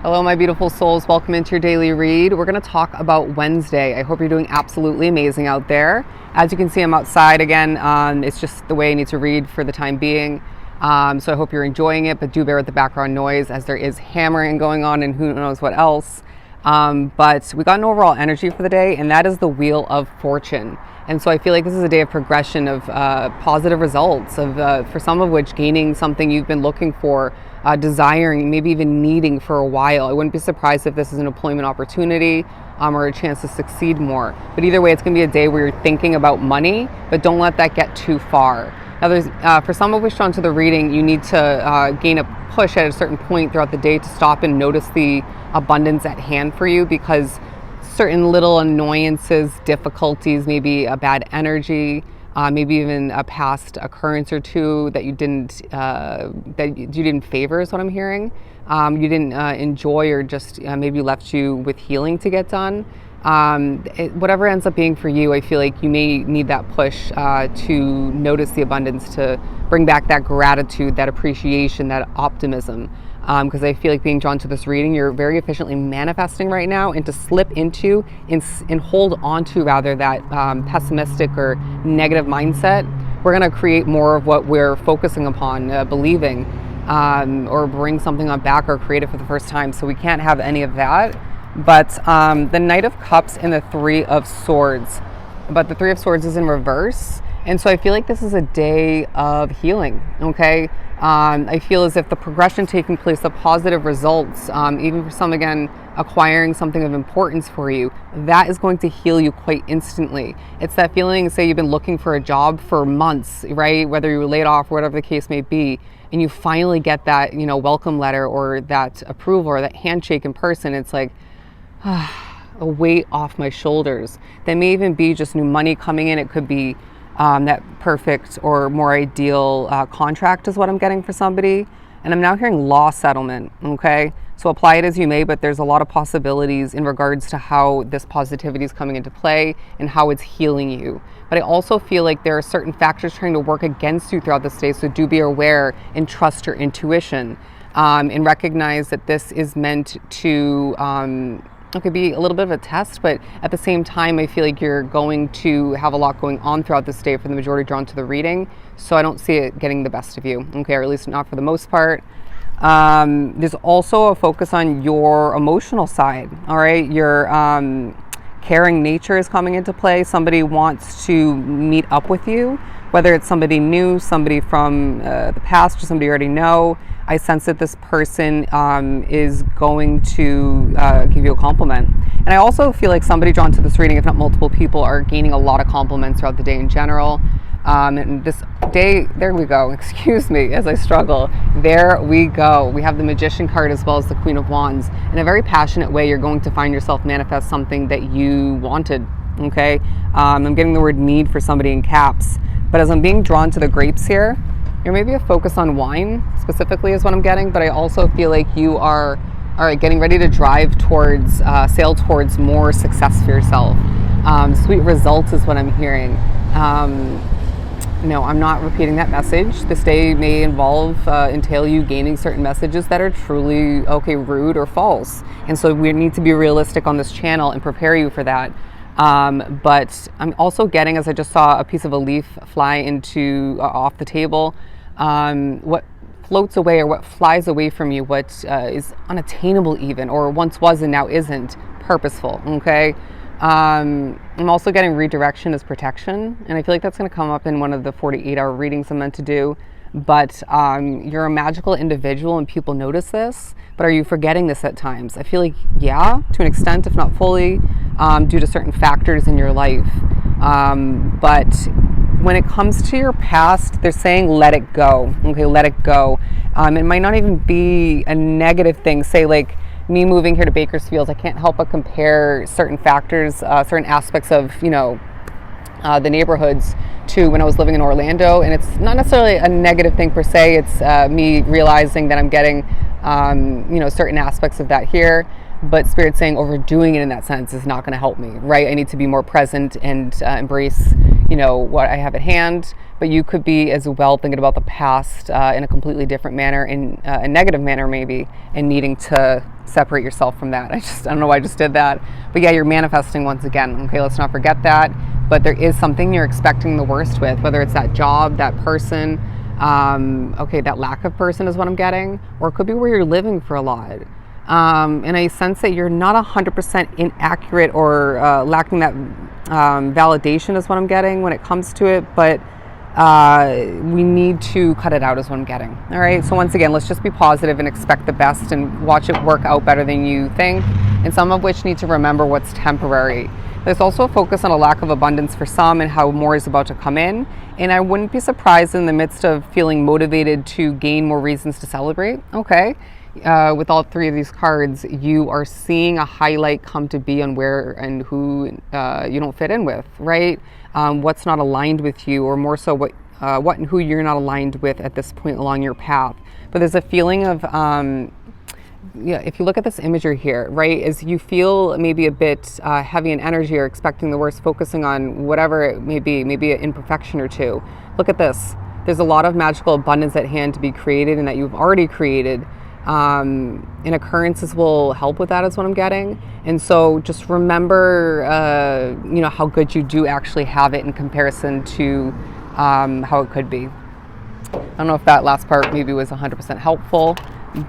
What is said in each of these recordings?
Hello, my beautiful souls. Welcome into your daily read. We're going to talk about Wednesday. I hope you're doing absolutely amazing out there. As you can see, I'm outside again. It's just the way I need to read for the time being. So I hope you're enjoying it, but do bear with the background noise as there is hammering going on and who knows what else. But we got an overall energy for the day, and that is the Wheel of Fortune. And so I feel like this is a day of progression, of positive results, of for some of which gaining something you've been looking for, desiring, maybe even needing for a while. I wouldn't be surprised if this is an employment opportunity or a chance to succeed more. But either way, it's going to be a day where you're thinking about money, but don't let that get too far. Now, there's, for some of which drawn to the reading, you need to gain a push at a certain point throughout the day to stop and notice the abundance at hand for you, because certain little annoyances, difficulties, maybe a bad energy, maybe even a past occurrence or two that you didn't favor is what I'm hearing. You didn't enjoy, or just maybe left you with healing to get done. Whatever ends up being for you, I feel like you may need that push to notice the abundance, to bring back that gratitude, that appreciation, that optimism. Because I feel like being drawn to this reading, you're very efficiently manifesting right now, and to slip into and hold on to rather that pessimistic or negative mindset, we're going to create more of what we're focusing upon, believing, or bring something on back or create it for the first time. So we can't have any of that. But the Knight of Cups and the Three of Swords. But the Three of Swords is in reverse. And so I feel like this is a day of healing, okay? I feel as if the progression taking place, the positive results, even for some, again, acquiring something of importance for you, that is going to heal you quite instantly. It's that feeling, say you've been looking for a job for months, right? Whether you were laid off or whatever the case may be, and you finally get that, welcome letter or that approval or that handshake in person. It's like, a weight off my shoulders. That may even be just new money coming in. It could be that perfect or more ideal contract is what I'm getting for somebody. And I'm now hearing law settlement, okay? So apply it as you may, but there's a lot of possibilities in regards to how this positivity is coming into play and how it's healing you. But I also feel like there are certain factors trying to work against you throughout this day, so do be aware and trust your intuition, and recognize that this is meant to it could be a little bit of a test, but at the same time, I feel like you're going to have a lot going on throughout this day for the majority drawn to the reading. So I don't see it getting the best of you, okay, or at least not for the most part. There's also a focus on your emotional side, all right? Your caring nature is coming into play. Somebody wants to meet up with you, whether it's somebody new, somebody from the past, or somebody you already know. I sense that this person is going to give you a compliment. And I also feel like somebody drawn to this reading, if not multiple people, are gaining a lot of compliments throughout the day in general. And this day, there we go, excuse me, as I struggle. There we go. We have the Magician card as well as the Queen of Wands. In a very passionate way, you're going to find yourself manifest something that you wanted, okay? I'm getting the word need for somebody in caps. But as I'm being drawn to the grapes here, there may be a focus on wine specifically is what I'm getting, but I also feel like you are, all right, getting ready to drive towards, sail towards more success for yourself. Sweet results is what I'm hearing. No, I'm not repeating that message. This day may entail you gaining certain messages that are truly, okay, rude or false. And so we need to be realistic on this channel and prepare you for that. But I'm also getting, as I just saw a piece of a leaf fly into off the table, what floats away or what flies away from you, what is unattainable even, or once was and now isn't purposeful, okay? I'm also getting redirection as protection, and I feel like that's going to come up in one of the 48-hour readings I'm meant to do. But you're a magical individual and people notice this, but are you forgetting this at times? I feel like, yeah, to an extent, if not fully, due to certain factors in your life. But when it comes to your past, they're saying let it go, okay, let it go. It might not even be a negative thing, say like me moving here to Bakersfield, I can't help but compare certain factors, certain aspects of, the neighborhoods to when I was living in Orlando, and it's not necessarily a negative thing per se. It's me realizing that I'm getting, certain aspects of that here, but Spirit saying overdoing it in that sense is not going to help me, right? I need to be more present and embrace, what I have at hand. But you could be as well thinking about the past in a completely different manner, in a negative manner maybe, and needing to separate yourself from that. I don't know why I just did that. But yeah, you're manifesting once again. Okay, let's not forget that. But there is something you're expecting the worst with, whether it's that job, that person, okay, that lack of person is what I'm getting, or it could be where you're living for a lot. And I sense that you're not 100% inaccurate or lacking that validation is what I'm getting when it comes to it, but we need to cut it out is what I'm getting. All right, so once again, let's just be positive and expect the best and watch it work out better than you think, and some of which need to remember what's temporary. There's also a focus on a lack of abundance for some and how more is about to come in, and I wouldn't be surprised in the midst of feeling motivated to gain more reasons to celebrate. Okay, with all three of these cards, you are seeing a highlight come to be on where and who you don't fit in with, right? What's not aligned with you, or more so what and who you're not aligned with at this point along your path. But there's a feeling of, if you look at this imagery here, right, as you feel maybe a bit heavy in energy or expecting the worst, focusing on whatever it may be, maybe an imperfection or two. Look at this. There's a lot of magical abundance at hand to be created and that you've already created. And occurrences will help with that is what I'm getting. And so just remember, how good you do actually have it in comparison to how it could be. I don't know if that last part maybe was 100% helpful,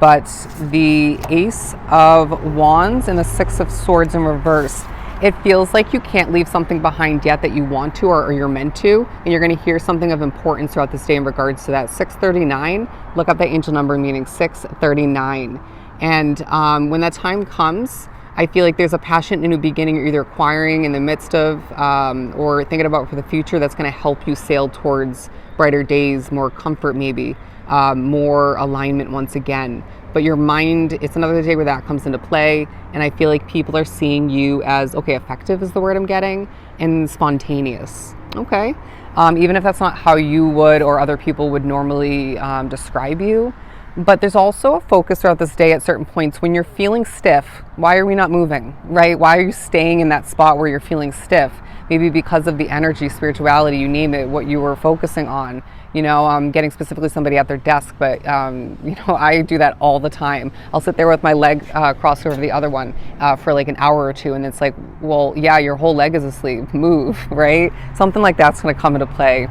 but the Ace of Wands and the Six of Swords in reverse, it feels like you can't leave something behind yet that you want to or you're meant to, and you're going to hear something of importance throughout this day in regards to that. 639, look up the angel number meaning 639. And when that time comes, I feel like there's a passion, a new beginning you're either acquiring in the midst of or thinking about for the future that's going to help you sail towards brighter days, more comfort maybe, more alignment once again. But your mind, it's another day where that comes into play, and I feel like people are seeing you as, okay, effective is the word I'm getting, and spontaneous. Okay, even if that's not how you would or other people would normally describe you. But there's also a focus throughout this day at certain points when you're feeling stiff. Why are we not moving, right? Why are you staying in that spot where you're feeling stiff? Maybe because of the energy, spirituality, you name it, what you were focusing on. Getting specifically somebody at their desk, but I do that all the time. I'll sit there with my leg crossed over the other one for like an hour or two, and it's like, well, yeah, your whole leg is asleep. Move, right? Something like that's going to come into play.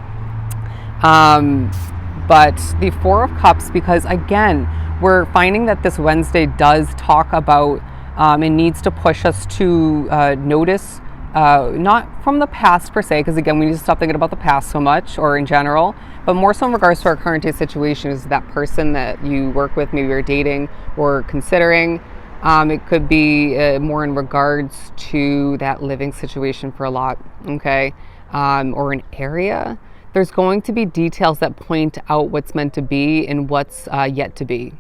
But the Four of Cups, because again, we're finding that this Wednesday does talk about and needs to push us to notice, not from the past per se, because again, we need to stop thinking about the past so much or in general, but more so in regards to our current day situation is that person that you work with, maybe you're dating or considering. It could be more in regards to that living situation for a lot, okay, or an area. There's going to be details that point out what's meant to be and what's yet to be.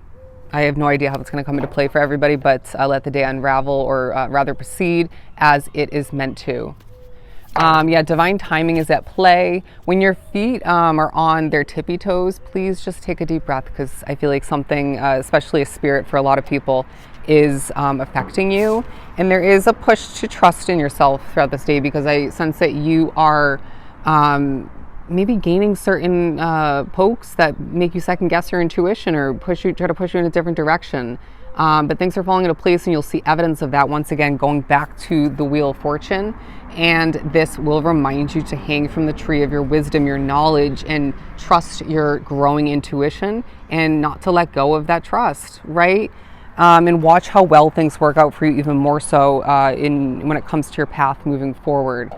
I have no idea how it's going to come into play for everybody, but let the day unravel, or rather proceed as it is meant to. Divine timing is at play. When your feet are on their tippy toes, please just take a deep breath, because I feel like something, especially a spirit for a lot of people, is affecting you. And there is a push to trust in yourself throughout this day, because I sense that you are maybe gaining certain pokes that make you second guess your intuition or try to push you in a different direction. But things are falling into place, and you'll see evidence of that once again going back to the Wheel of Fortune. And this will remind you to hang from the tree of your wisdom, your knowledge, and trust your growing intuition, and not to let go of that trust, right? And watch how well things work out for you, even more so when it comes to your path moving forward.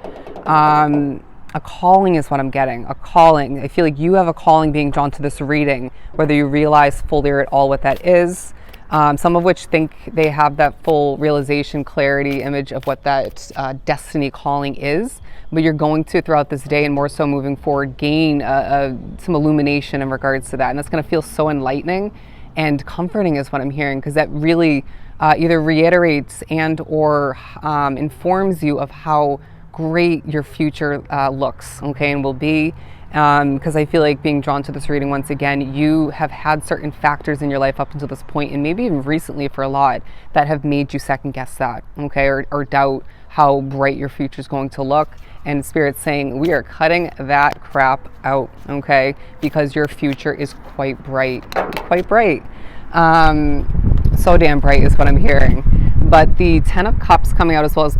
A calling is what I'm getting. A calling. I feel like you have a calling being drawn to this reading, whether you realize fully or at all what that is. Some of which think they have that full realization, clarity, image of what that destiny calling is. But you're going to, throughout this day and more so moving forward, gain some illumination in regards to that. And that's going to feel so enlightening and comforting is what I'm hearing, because that really either reiterates and or informs you of how great your future looks, okay, and will be. Because I feel like being drawn to this reading once again, you have had certain factors in your life up until this point, and maybe even recently for a lot, that have made you second guess that, okay, or doubt how bright your future is going to look. And Spirit's saying, we are cutting that crap out, okay, because your future is quite bright, quite bright. So damn bright is what I'm hearing. But the 10 of Cups coming out, as well as,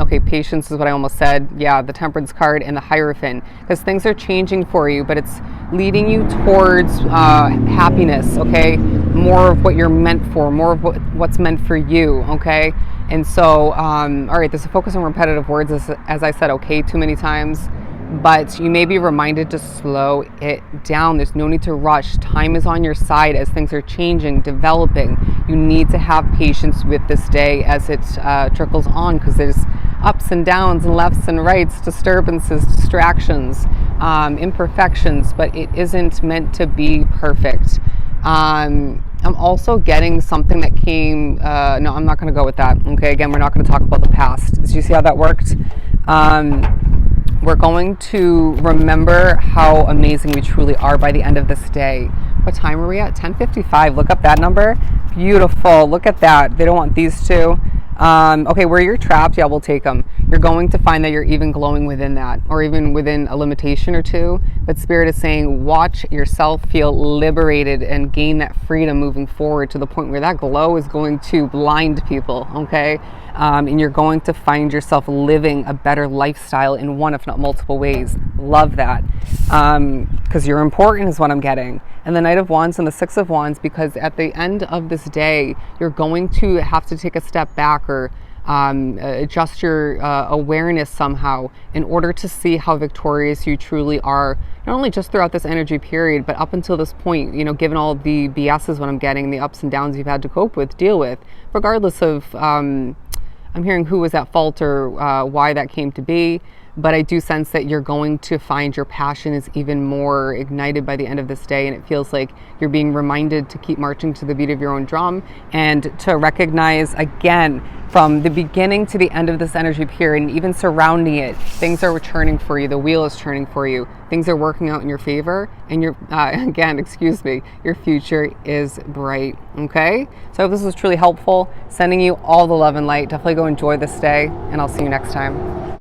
okay, Patience is what I almost said. Yeah, the Temperance card and the Hierophant. Because things are changing for you, but it's leading you towards happiness, okay? More of what you're meant for, more of what's meant for you, okay? And so, all right, there's a focus on repetitive words, as I said, okay, too many times. But you may be reminded to slow it down. There's no need to rush. Time is on your side as things are changing, developing. You need to have patience with this day as it trickles on, because there's ups and downs and lefts and rights, disturbances, distractions, imperfections, but it isn't meant to be perfect. I'm also getting something that came, no, I'm not going to go with that. Okay, again, we're not going to talk about the past. Did you see how that worked? We're going to remember how amazing we truly are by the end of this day. What time are we at? 10:55. Look up that number. Beautiful. Look at that. They don't want these two. Okay, where you're trapped, yeah, we'll take them. You're going to find that you're even glowing within that, or even within a limitation or two. But Spirit is saying, watch yourself feel liberated and gain that freedom moving forward to the point where that glow is going to blind people, okay? And you're going to find yourself living a better lifestyle in one, if not multiple ways. Love that. Because you're important is what I'm getting. And the Knight of Wands and the Six of Wands, because at the end of this day, you're going to have to take a step back or adjust your awareness somehow in order to see how victorious you truly are, not only just throughout this energy period, but up until this point, you know, given all of the BS is what I'm getting, the ups and downs you've had to cope with, deal with, regardless of, I'm hearing who was at fault or why that came to be. But I do sense that you're going to find your passion is even more ignited by the end of this day, and it feels like you're being reminded to keep marching to the beat of your own drum and to recognize again from the beginning to the end of this energy period and even surrounding it, things are returning for you. The wheel is turning for you. Things are working out in your favor, and your again, excuse me, your future is bright. Okay, so I hope this was truly helpful. Sending you all the love and light. Definitely go enjoy this day, and I'll see you next time.